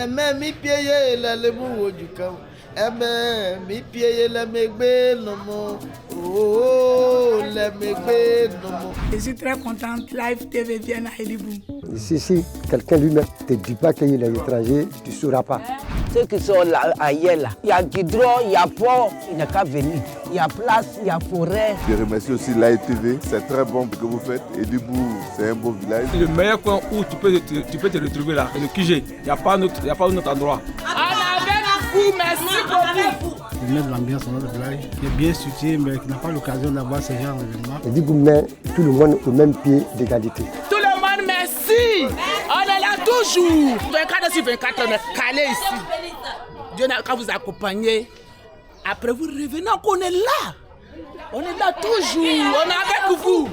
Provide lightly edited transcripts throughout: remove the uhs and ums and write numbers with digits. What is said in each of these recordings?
Aimé mi pieye la le mou du camp. Aimé mi pieye la megbe nomo. Oh, la megbe nomo. Je suis très contente. Live TV vient à Elibou. Ici, si quelqu'un lui-même ne te dit pas qu'il est étranger, tu ne sauras pas. Ceux qui sont là, ailleurs, là, il y a Guidron, il y a port, il n'y a qu'à venir. Il y a place, il y a forêt. Je remercie aussi Live TV, c'est très bon ce que vous faites. Elibou, c'est un beau village. Le meilleur coin où tu peux te retrouver là, c'est le QG. Il n'y a pas un autre endroit. On avait vous, merci beaucoup. De mettre l'ambiance dans notre village, qui est bien situé, mais qui n'a pas l'occasion d'avoir ce genre d'événement. Elibou met tout le monde au même pied d'égalité. Tout le monde, merci. On est là toujours. 24 sur 24, on est calé ici. Dieu n'a qu'à vous accompagner. Après, vous revenez, on est là. On est là toujours. On est avec vous.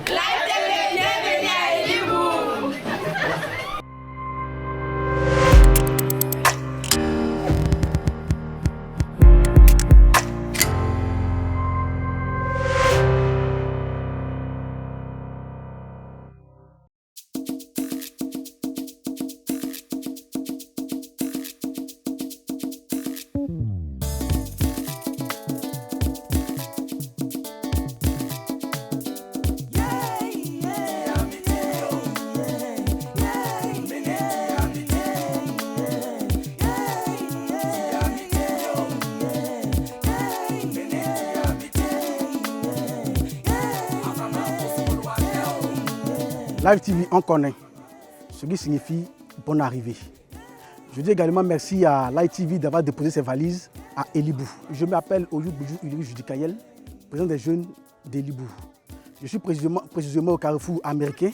Live TV, on connaît, ce qui signifie bonne arrivée. Je dis également merci à Live TV d'avoir déposé ses valises à Elibou. Je m'appelle Oyou Boujou Uliri Judikaël, président des jeunes d'Elibou. Je suis précisément au carrefour américain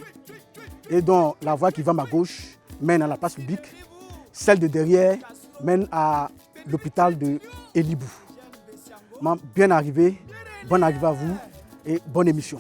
et dont la voie qui va à ma gauche mène à la place publique, celle de derrière mène à l'hôpital de Elibou. Bien arrivé, bonne arrivée à vous et bonne émission.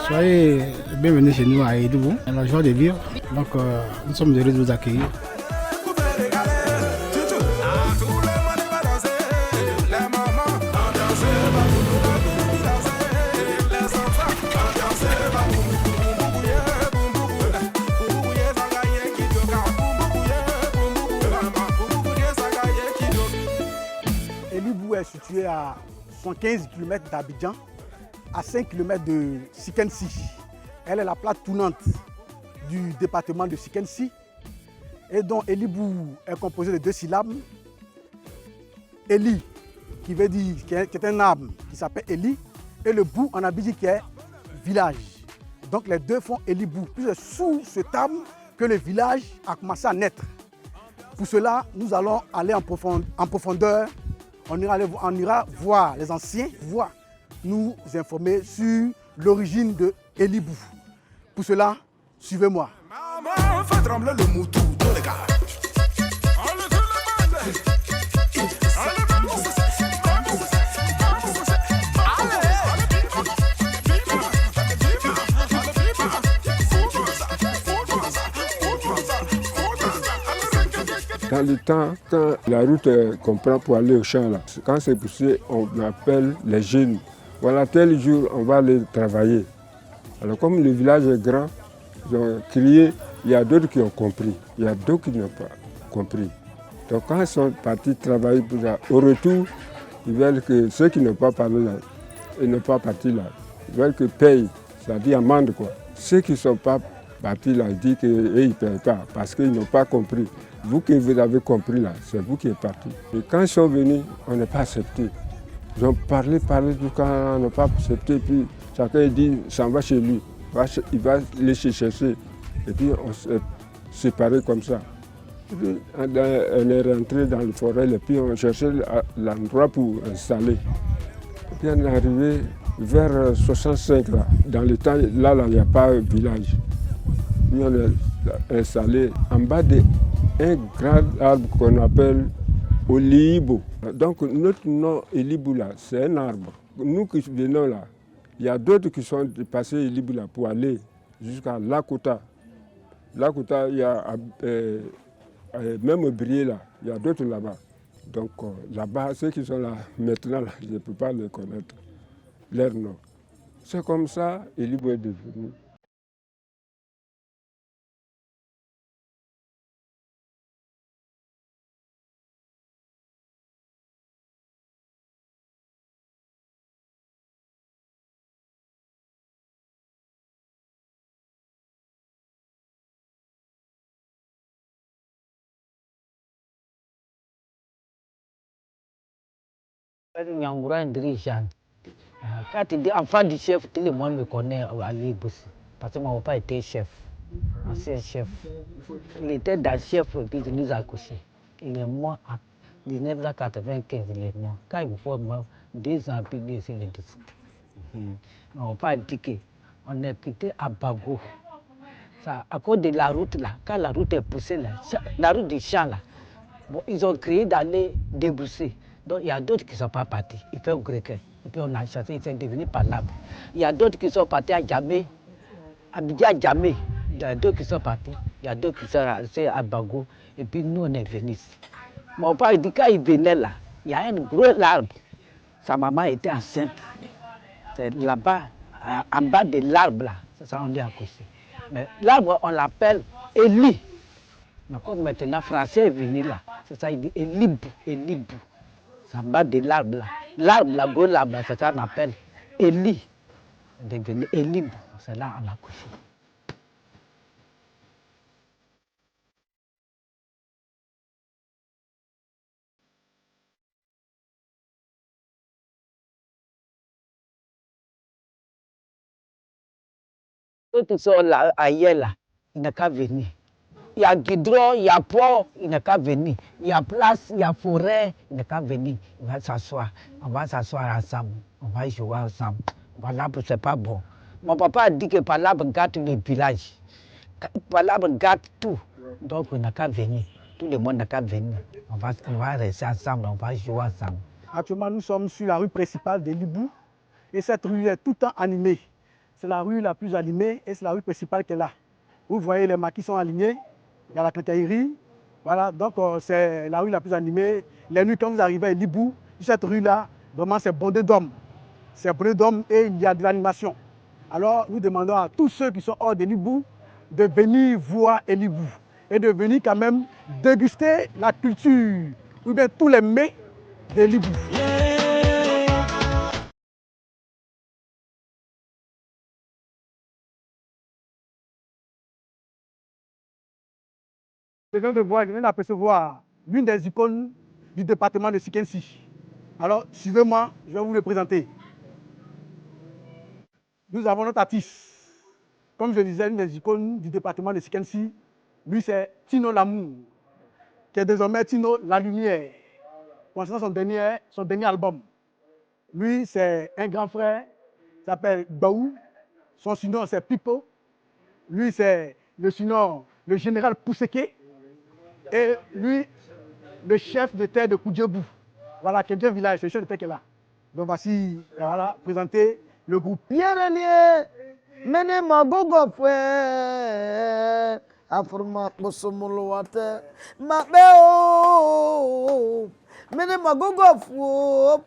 Soyez bienvenus chez nous à Elibou, on a la joie de vivre, donc nous sommes heureux de vous accueillir. Elibou est situé à 115 km d'Abidjan, à 5 km de Sikensi. Elle est la plaque tournante du département de Sikensi. Et donc Elibou est composé de 2 syllabes. Eli, qui veut dire, qui est un arbre qui s'appelle Eli, et le Bou en abidjan qui est village. Donc les deux font Elibou. Puis c'est sous cet arbre que le village a commencé à naître. Pour cela, nous allons aller en profondeur. On ira voir les anciens, nous informer sur l'origine de Elibou. Pour cela, suivez-moi. Maman fait trembler le moutou dans les gars. Dans le temps, quand la route qu'on prend pour aller au champ, là, quand c'est poussé, on appelle les jeunes. Voilà, tel jour, on va aller travailler. Alors comme le village est grand, ils ont crié, il y a d'autres qui ont compris, il y a d'autres qui n'ont pas compris. Donc quand ils sont partis travailler pour ça, au retour, ils veulent que ceux qui n'ont pas parlé là, ils n'ont pas parti là, ils veulent que payent, c'est-à-dire amende quoi. Ceux qui ne sont pas partis là, ils disent qu'ils ne payent pas parce qu'ils n'ont pas compris. Vous qui vous avez compris là, c'est vous qui êtes partis. Et quand ils sont venus, on n'est pas accepté. Ils ont parlé, jusqu'à on n'a pas accepté, puis chacun dit, s'en va chez lui, il va les chercher. Et puis on s'est séparés comme ça. Puis, on est rentré dans la forêt et puis on cherchait l'endroit pour installer. Et puis on est arrivé, vers 65 là, dans le temps, là, il n'y a pas de village. Nous, on est installé en bas d'un grand arbre qu'on appelle Olibo. Donc, notre nom Elibu là, c'est un arbre. Nous qui venons là, il y a d'autres qui sont passés Elibu là pour aller jusqu'à Lakota. Lakota, il y a même Brié là, il y a d'autres là-bas. Donc là-bas, ceux qui sont là maintenant, là, je ne peux pas les connaître, leur nom. C'est comme ça, Elibu est devenu. Yangoura Ndri Jeanne. Quand tu dis enfant du chef, tout le monde me connaît à Libus. Parce que mon papa était chef, ancien chef. Il était dans le chef, puis il nous a accouchés. Il est mort en 1995, il est mort. Quand il faut mort, 2 ans, puis il est décédé. Mon papa a dit qu'on est quitté à Bago. Ça, à cause de la route là, quand la route est poussée là, la route du champ là, bon, ils ont créé d'aller débrousser. Donc il y a d'autres qui ne sont pas partis. Ils font grec. Et puis on a chassé, ils sont devenus parlables. Il y a d'autres qui sont partis à Djamé, à Djamé. Il y a d'autres qui sont partis. Il y a d'autres qui sont restés à Bago. Et puis nous, on est venus ici. Mon père dit quand il venait là, il y a un gros arbre. Sa maman était enceinte. C'est là-bas, en bas de l'arbre là. C'est ça, on est accouché. Mais l'arbre, on l'appelle Eli. Mais comme maintenant, français est venu là. C'est ça, il dit Elibu, Elibu. C'est en bas de l'arbre là. L'arbre, la gros arbre, c'est ça qu'on appelle Eli. C'est devenu Elibu. C'est là qu'on a couché. Ceux qui sont là, ailleurs là, il n'a qu'à venir. Il y a Guidron, il y a port, il n'a qu'à venir. Il y a place, il y a forêt, il n'a qu'à venir. Il va s'asseoir. On va s'asseoir ensemble. On va jouer ensemble. Palabre, c'est pas bon. Mon papa a dit que Palabre gâte le village. Palabre gâte tout. Donc, il n'a qu'à venir. Tout le monde n'a qu'à venir. On va rester ensemble, on va jouer ensemble. Actuellement, nous sommes sur la rue principale de Libou. Et cette rue est tout le temps animée. C'est la rue la plus animée et c'est la rue principale qui est là. Vous voyez, les maquis sont alignés. Il y a la quincaillerie. Voilà, donc c'est la rue la plus animée. Les nuits, quand vous arrivez à Libou, cette rue-là, vraiment, c'est bondé d'hommes. C'est bondé d'hommes et il y a de l'animation. Alors, nous demandons à tous ceux qui sont hors de Libou de venir voir Libou et de venir quand même déguster la culture ou bien tous les mets de Libou. Je viens d'apercevoir l'une des icônes du département de Sikensi. Alors, suivez-moi, je vais vous le présenter. Nous avons notre artiste. Comme je disais, l'une des icônes du département de Sikensi, lui c'est Tino Lamour, qui est désormais Tino La Lumière, concernant son dernier album. Lui, c'est un grand frère, il s'appelle Baou, son surnom c'est Pipo. Lui, c'est le surnom, le général Pousseke. Et lui, le chef de terre de Koudjebou. Voilà, qui est un village, c'est le chef de terre qui est là. Donc voici, voilà, présenter le groupe. Pierre mene magogo fwe aforma kosomolo wate mabeo mene magogo fwo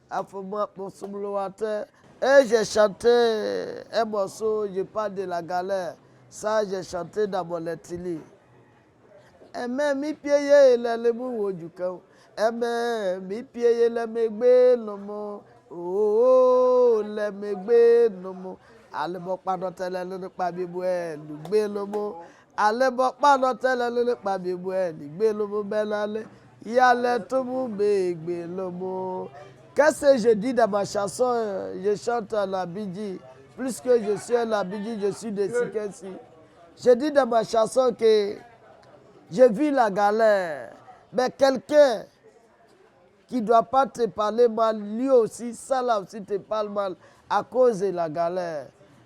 aforma kosomolo wate. Et j'ai chanté un morceau, je parle de la galère. Ça, j'ai chanté dans mon letili. Eme mi pieye le lebu wojukan. Eme mi pieye le megbe nomo. Oh, le megbe nomo. Alebo padotele le pa bibwe lugbe lomo. Alebo padotele le pa bibwe lugbe lomo belale. Yale tomu begbe lomo. Qu'est-ce que je dis dans ma chanson? Je chante à la Bidji. Plus que je suis à la Bidji, je suis de Sikensi. Je dis dans ma chanson que j'ai vu la galère. Mais quelqu'un qui ne doit pas te parler mal, lui aussi, ça là aussi te parle mal à cause de la galère.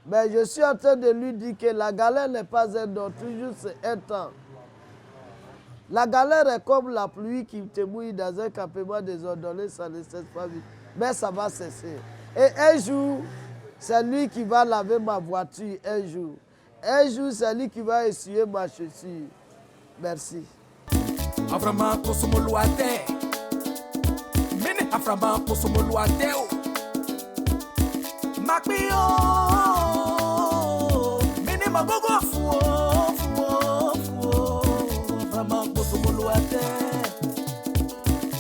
Mais je suis en train de lui dire que la galère n'est pas un don, toujours c'est un temps. La galère est comme la pluie qui te mouille dans un campement désordonné, ça ne cesse pas vite. Mais ça va cesser. Et un jour, c'est lui qui va laver ma voiture, un jour. Un jour, c'est lui qui va essuyer ma chaussure. Merci. Aframa kosomoluate. Mene aframa kosomoluate. Makpio. Mene magogo fuo. Aframa kosomoluate.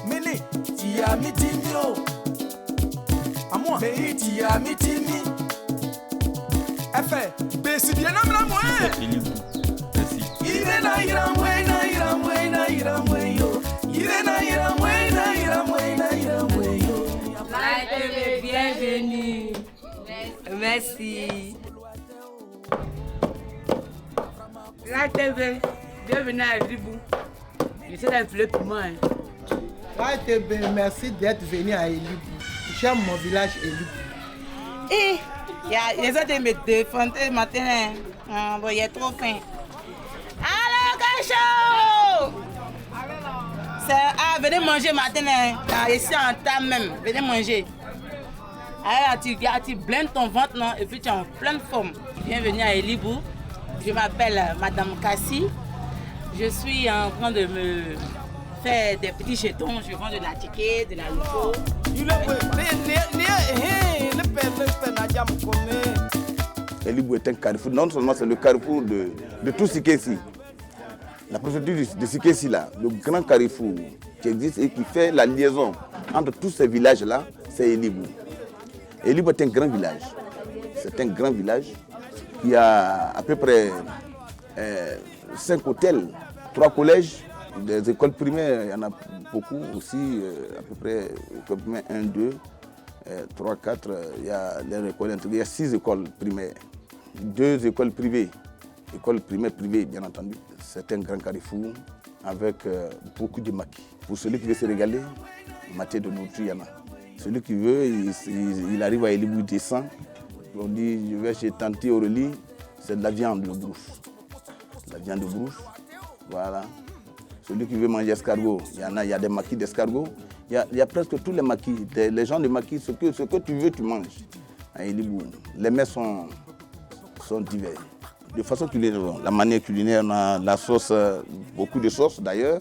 Mene tia mitimio. Amoi. Mei tia mitimi. Efe. Besi bien amla moi. Bienvenue. Merci. La TV, bienvenue à Elibou. Je sais l'enflé pour moi. La TV, merci d'être venu à Elibou. J'aime mon village Elibou. Et les autres me défendent le matin. Bon, il est trop faim. Allez, Gacho! Venez manger matin. Ici en table même. Venez manger. Allez, tu blindes ton ventre non, et puis tu es en pleine forme. Bienvenue à Elibou. Je m'appelle Madame Kassi. Je suis en train de me faire des petits jetons. Je vends de la ticket, de la loco. Elibou est un carrefour. Non seulement c'est le carrefour de tout Sikessi. La préfecture de Sikessi, là, le grand carrefour qui existe et qui fait la liaison entre tous ces villages-là, c'est Elibou. Elibou est un grand village. C'est un grand village. Il y a à peu près 5 hôtels, 3 collèges, des écoles primaires, il y en a beaucoup aussi, à peu près écoles primaires 1, 2, 3, 4, il y a les écoles intégrées, il y a 6 écoles primaires, 2 écoles privées, écoles primaires privées bien entendu. C'est un grand carrefour avec beaucoup de maquis. Pour celui qui veut se régaler, maté de nourriture, il y en a. Celui qui veut, il arrive à Elibou, il descend. On dit, je vais chez Tanti Aurélie, c'est de la viande de brousse. La viande de brousse, voilà. Celui qui veut manger escargot, il y en a, il y a des maquis d'escargot. Il y a presque tous les maquis. Les gens de maquis, ce que tu veux, tu manges. À Elibou, les mets sont divers. De façon culinaire, la manière culinaire, on a la sauce, beaucoup de sauces d'ailleurs.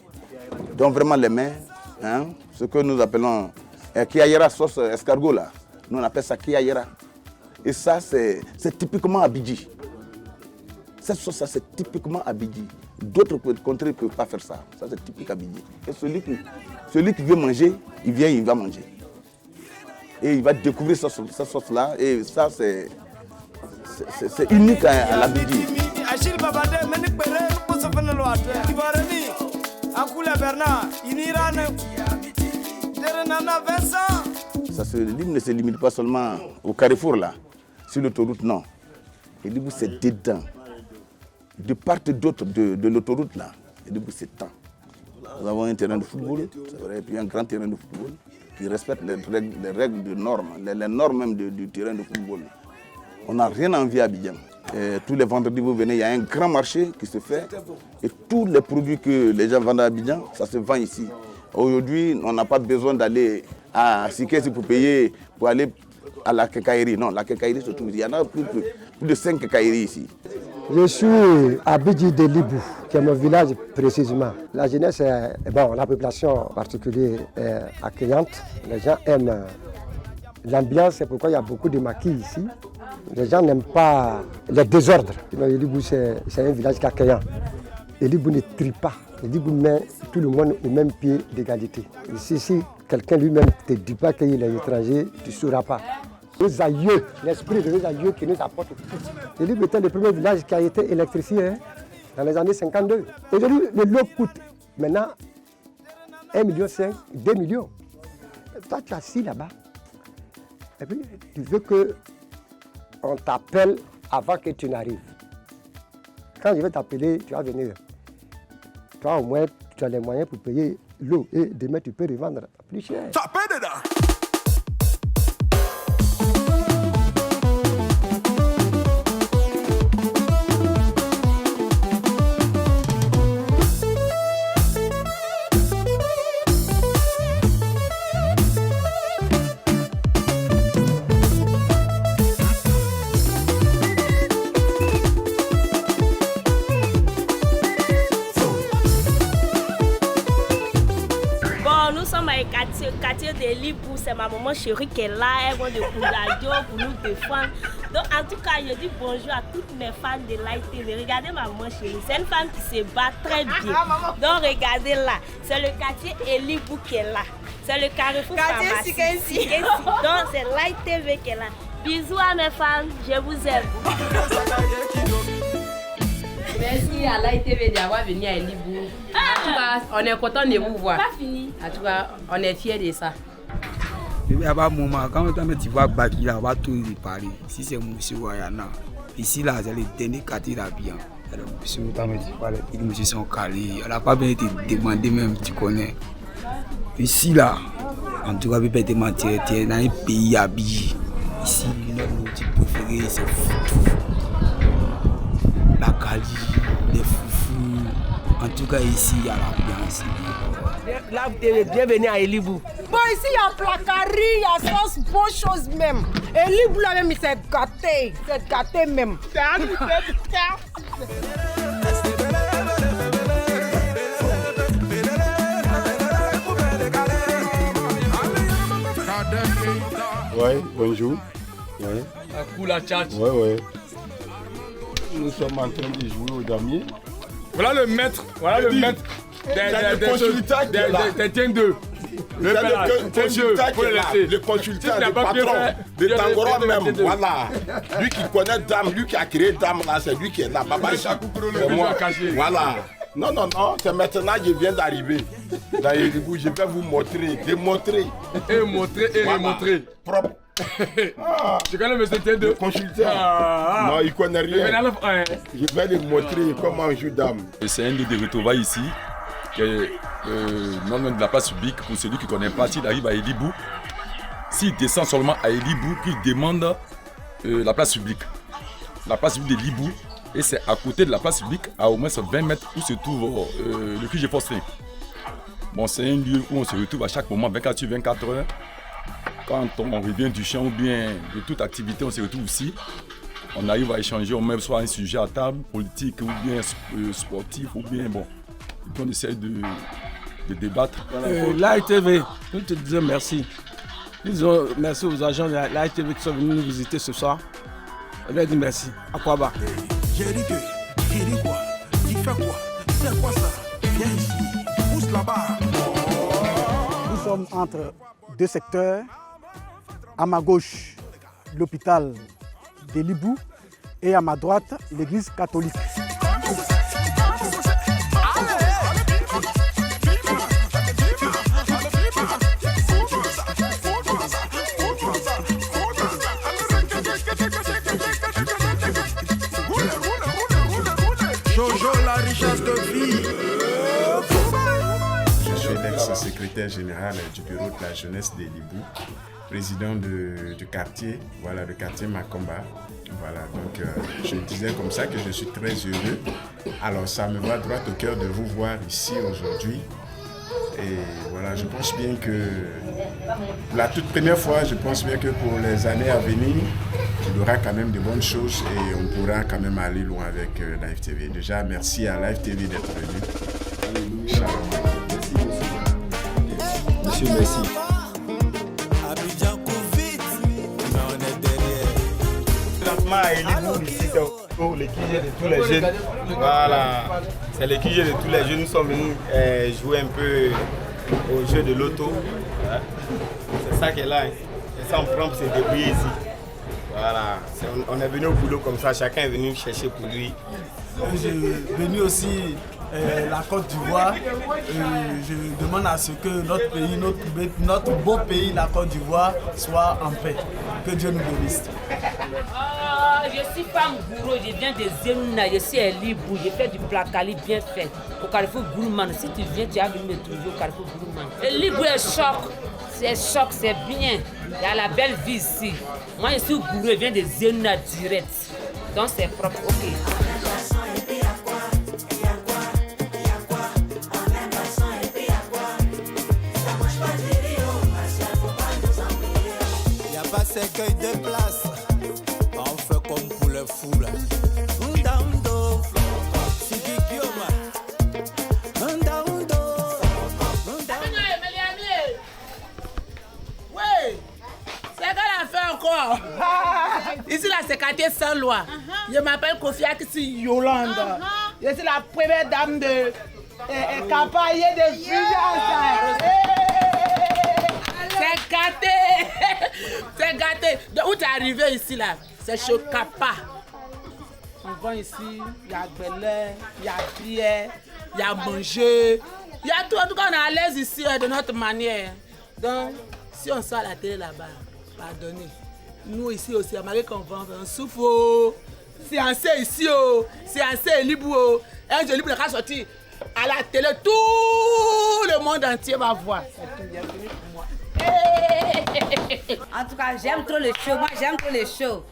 Donc vraiment les mets, hein, ce que nous appelons kiayera sauce escargot là. Nous on appelle ça kiayera. Et ça c'est typiquement Abidji. Cette sauce là c'est typiquement Abidji. D'autres contrées ne peuvent pas faire ça. Ça c'est typique Abidji. Et celui qui veut manger, il vient, il va manger. Et il va découvrir cette sauce là. Et ça c'est unique à l'Abidji. Ça ne se limite pas seulement au carrefour là, sur l'autoroute, non. Elibou c'est dedans. De part et d'autre de l'autoroute là, Elibou c'est temps. Nous avons un terrain de football, c'est vrai, et puis un grand terrain de football qui respecte les règles de normes, les normes même du terrain de football. On n'a rien à envier à Abidjan. Tous les vendredis, vous venez, il y a un grand marché qui se fait. Et tous les produits que les gens vendent à Abidjan, ça se vend ici. Aujourd'hui, on n'a pas besoin d'aller à Sikessi pour payer, pour aller à la quincaillerie. Non, la quincaillerie se trouve ici. Il y en a plus de 5 quincailleries ici. Je suis à Bidji de Libou, qui est mon village précisément. La jeunesse, la population particulière est accueillante. Les gens aiment l'ambiance, c'est pourquoi il y a beaucoup de maquis ici. Les gens n'aiment pas les désordres. Elibou, c'est un village qui est accueillant. Elibou ne trie pas. Elibou met tout le monde au même pied d'égalité. Ici, si quelqu'un lui-même ne te dit pas qu'il est étranger, tu ne sauras pas. Nos aïeux, l'esprit de nos aïeux qui nous apporte tout. Elibou était le premier village qui a été électrifié dans les années 52. Aujourd'hui, le lot coûte maintenant 1,5 million, 2 millions. Toi, tu es assis là-bas. Et puis, tu veux qu'on t'appelle avant que tu n'arrives. Quand je vais t'appeler, tu vas venir. Toi, au moins, tu as les moyens pour payer l'eau et demain tu peux revendre plus cher. Ça peut dedans. Quartier de Libou, c'est ma maman chérie qui est là, elle vient de Kouradio pour nous défendre. Donc en tout cas, je dis bonjour à toutes mes fans de Light TV. Regardez ma maman chérie, c'est une femme qui se bat très bien. Donc regardez là, c'est le quartier Elibou qui est là. C'est le carrefour pharmacie. Donc c'est Light TV qui est là. Bisous à mes fans, je vous aime. Merci à Light TV d'avoir venu à Elibou. En tout cas, on est content de vous voir. Pas fini. En tout cas, on est fiers de ça. Quand tu vois Baki là, on va tout réparer. Ici c'est Monsieur Wayana. Ici là, c'est le dernier quartier d'Abiyan. Monsieur les messieurs sont calés. Elle n'a pas bien été demandé même, tu connais. Ici là, en tout cas, je ne peux pas te mentir, tu es dans un pays habillé. Ici, notre nourriture préférée, c'est foutou. La Cali, les foufous. En tout cas, ici, il y a l'ambiance. Là, bienvenue à Elibou. Bon, ici, il y a placari, il y a sauce, bonne chose même. Elibou, là même, il s'est gâté même. Oui, bonjour. Oui. La tchatch. Oui, oui. Nous sommes en train de jouer au damier. Voilà le maître. Voilà le maître. Des tiens deux. Le consultant du patron de Tangoron même, voilà. Lui qui connaît Dame, lui qui a créé Dame là, c'est lui qui est là. Baba Chakou, c'est moi. Voilà. Non, c'est maintenant que je viens d'arriver. Dans Elibou, je vais vous montrer, démontrer. Et montrer et remontrer. Propre. Tu connais monsieur T2? Le consultant. Non, il connaît rien. Je vais lui montrer comment on joue Dame. C'est un lieu de retrouvailles ici. Non loin de la place publique, pour celui qui ne connaît pas, s'il arrive à Elibou, s'il descend seulement à Elibou, qu'il demande la place publique. La place publique de Libou, et c'est à côté de la place publique, à au moins 20 mètres où se trouve le QG Forcé. Bon, c'est un lieu où on se retrouve à chaque moment, 24 sur 24 heures. Quand on revient du champ ou bien de toute activité, on se retrouve ici. On arrive à échanger, on met soit un sujet à table, politique ou bien sportif ou bien bon. Et puis on essaie de débattre. Light TV, nous te disons merci. Nous disons merci aux agents de Light TV qui sont venus nous visiter ce soir. On leur dit merci. À quoi bas? J'ai dit que, qui dit quoi? Qui fait quoi? C'est quoi ça? Viens ici, pousse là-bas. Nous sommes entre deux secteurs. À ma gauche, l'hôpital d'Elibou et à ma droite, l'église catholique. Jojo, la richesse de vie. Je suis l'ex-secrétaire général du bureau de la jeunesse d'Elibou, président du quartier, voilà, le quartier Makomba. Voilà, donc je disais comme ça que je suis très heureux. Alors ça me va droit au cœur de vous voir ici aujourd'hui. Et voilà, je pense bien que la toute première fois, je pense bien que pour les années à venir, il y aura quand même de bonnes choses et on pourra quand même aller loin avec Live TV. Déjà, merci à Live TV d'être venu. Monsieur, merci. À Elibou, ici, c'est le QG de tous les jeunes. Voilà, c'est le QG de tous les jeunes. Nous sommes venus jouer un peu au jeu de l'auto. C'est ça qui est là. Et ça, on prend pour se débrouiller ici. Voilà, on est venu au boulot comme ça. Chacun est venu chercher pour lui. Je suis venu aussi la Côte d'Ivoire. Je demande à ce que notre pays, notre beau pays, la Côte d'Ivoire, soit en paix. Que Dieu nous bénisse. je suis femme bourreau, je viens de Zenouna, je suis à Libou, je fais du placali bien fait. Au Carrefour Gourmand, si tu viens, tu as venu me trouver au Carrefour Gourmand. Et Libou est choc, c'est bien. Il y a la belle vie ici. Moi, je suis bourreau, je viens de Zenouna direct. Donc c'est propre, ok. Pas cercueil de place, on fait comme pour les foules. Oui, c'est qu'elle a fait encore. Ici, là, c'est quartier sans loi. Je m'appelle Kofi Akisi Yolande. Je suis la première dame de campagne de Fulgence. C'est gâté. C'est gâté. Où tu es arrivé ici là? C'est chez Kappa. On vend ici, il y a belé, il y a bière, il y a manger. Il y a tout. En tout cas, on est à l'aise ici de notre manière. Donc, si on sort à la télé là-bas, pardonnez. Nous ici aussi, à Marie qu'on vend, on souffre. C'est assez ici, c'est assez libre. Un joli libre qui a sorti à la télé, tout le monde entier va voir. C'est tout bienvenu pour moi. En tout cas, j'aime trop le show. Moi, j'aime trop le show.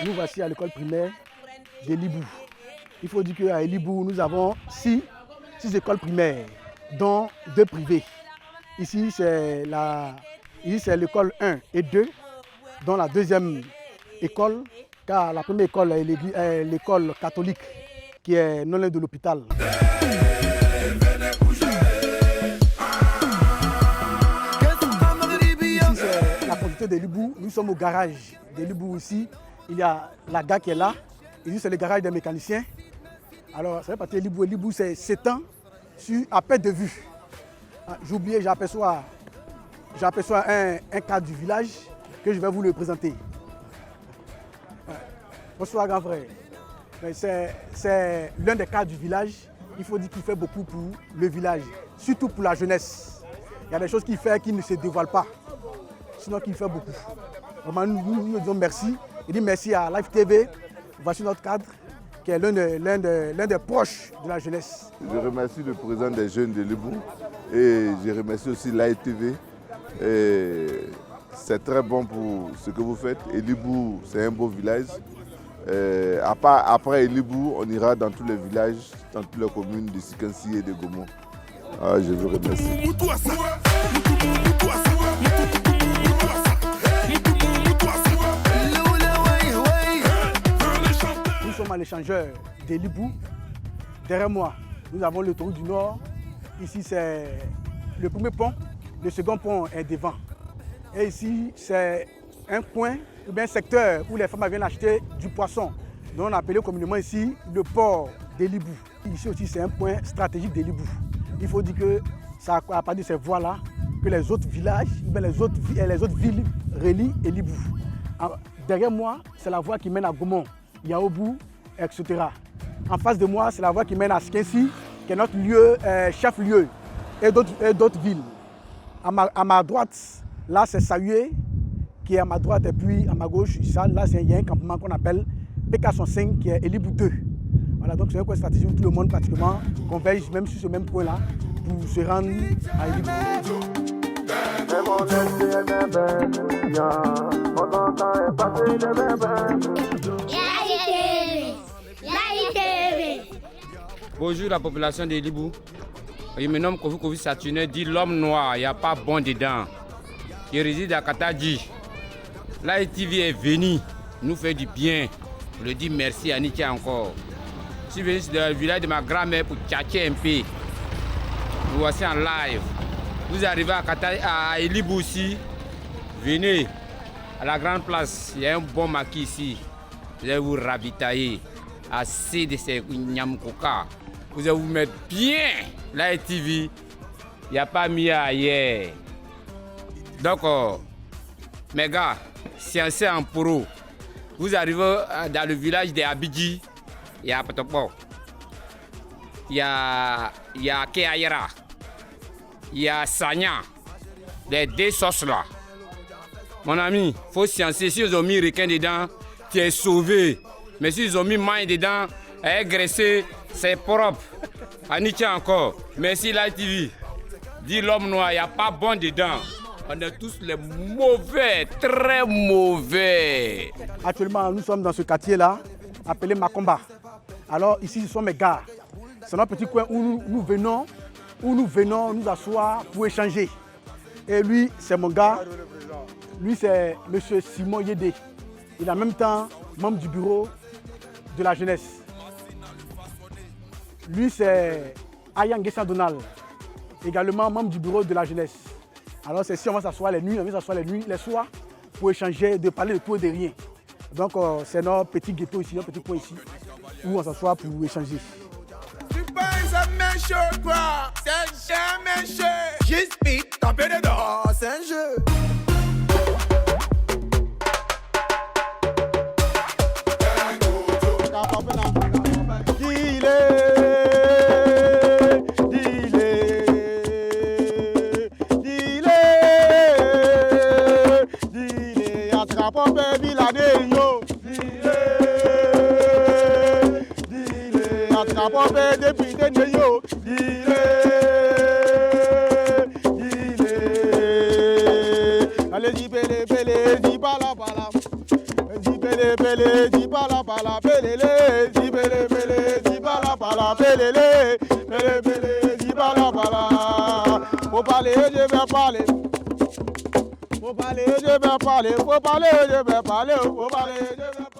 Nous voici à l'école primaire d'Elibou. Il faut dire qu'à Elibou, nous avons 6 écoles primaires, dont 2 privées. Ici, c'est l'école 1 et 2, dont la deuxième école, car la première école est l'école catholique, qui est non loin de l'hôpital. Ici, c'est la conduite d'Elibou. Nous sommes au garage d'Elibou ici. Il y a la gare qui est là. Ici, c'est le garage des mécaniciens. Alors, ça fait partie d'Elibou. Elibou, c'est 7 ans à perte de vue. J'ai oublié, j'aperçois un cadre du village que je vais vous le présenter. Bonsoir, grand frère. C'est l'un des cadres du village. Il faut dire qu'il fait beaucoup pour le village, surtout pour la jeunesse. Il y a des choses qu'il fait qui ne se dévoilent pas, sinon qu'il fait beaucoup. Vraiment, nous disons merci. Il dit merci à Live TV. Voici notre cadre, qui est l'un des proches de la jeunesse. Je remercie le président des jeunes de Libou et je remercie aussi Live TV. C'est très bon pour ce que vous faites. Et Libou, c'est un beau village. Après Elibou, on ira dans tous les villages, dans toutes les communes de Sikansi et de Gomo. Je vous remercie. Nous sommes à l'échangeur d'Elibou. Derrière moi, nous avons l'autoroute du Nord. Ici, c'est le premier pont. Le second pont est devant. Et ici, c'est un coin ou bien un secteur où les femmes viennent acheter du poisson. Donc on a appelé communément ici le port d'Elibou. Ici aussi, c'est un point stratégique d'Elibou. Il faut dire que c'est à partir de ces voies-là que les autres villages, les autres villes relient Elibou. Derrière moi, c'est la voie qui mène à Gaumont, Yaoubou, etc. En face de moi, c'est la voie qui mène à Sikansi, qui est notre lieu, chef-lieu, et d'autres villes. À ma droite, là, c'est Sahué, qui est à ma droite, et puis à ma gauche, là, il y a un campement qu'on appelle PK105, qui est Elibou 2. Voilà, donc c'est un point stratégique où tout le monde pratiquement converge même sur ce même point-là pour se rendre à Elibou. Bonjour la population d'Elibou. Je me nomme Kofi Saturne, dit l'homme noir, il n'y a pas bon dedans. Je réside à Katadji. Live TV est venu nous faire du bien. Je le dis merci à Nitia encore. suis venu dans le village de ma grand-mère pour tchatcher un peu. Vous voici en live. Vous arrivez à Elibou aussi. Venez à la grande place. Il y a un bon maquis ici. Vous allez vous ravitailler. Assez de ces nyamkoka. Vous allez vous mettre bien. La TV, il n'y a pas mieux ailleurs. Donc, mes gars, c'est en pro. Vous arrivez dans le village de Abidji. Il y a Patopo. Il y a Keayera. Il y a Sanya. Les deux sauces là. Mon ami, il faut sciencer. Si ils ont mis requin dedans, tu es sauvé. Mais si ils ont mis maille dedans, elle est graissée, c'est propre. Anitia encore. Merci la TV. Dis l'homme noir, il n'y a pas bon dedans. On est tous les mauvais, très mauvais. Actuellement, nous sommes dans ce quartier-là, appelé Makomba. Alors ici, ce sont mes gars. C'est un petit coin où nous venons nous asseoir pour échanger. Et lui, c'est mon gars. Lui, c'est M. Simon Yédé. Il est en même temps membre du bureau de la jeunesse. Lui, c'est Ayang Donald, également membre du bureau de la jeunesse. Alors, c'est si on va s'asseoir les nuits, les soirs, pour échanger, de parler de tout et de rien. Donc, c'est notre petit ghetto ici, notre petit coin ici, où on s'assoit pour échanger. C'est jamais chaud. Juste vite, taper dedans, c'est un jeu. Allez, dis bele bele, dis bala bala, dis bele bele, dis bala bala, belele, dis bele bele, dis bala bala, belele, bele bele, dis bala bala. Faut parler, je vais parler. Faut parler, je vais parler. Faut parler, je vais parler. Faut parler, je vais parler.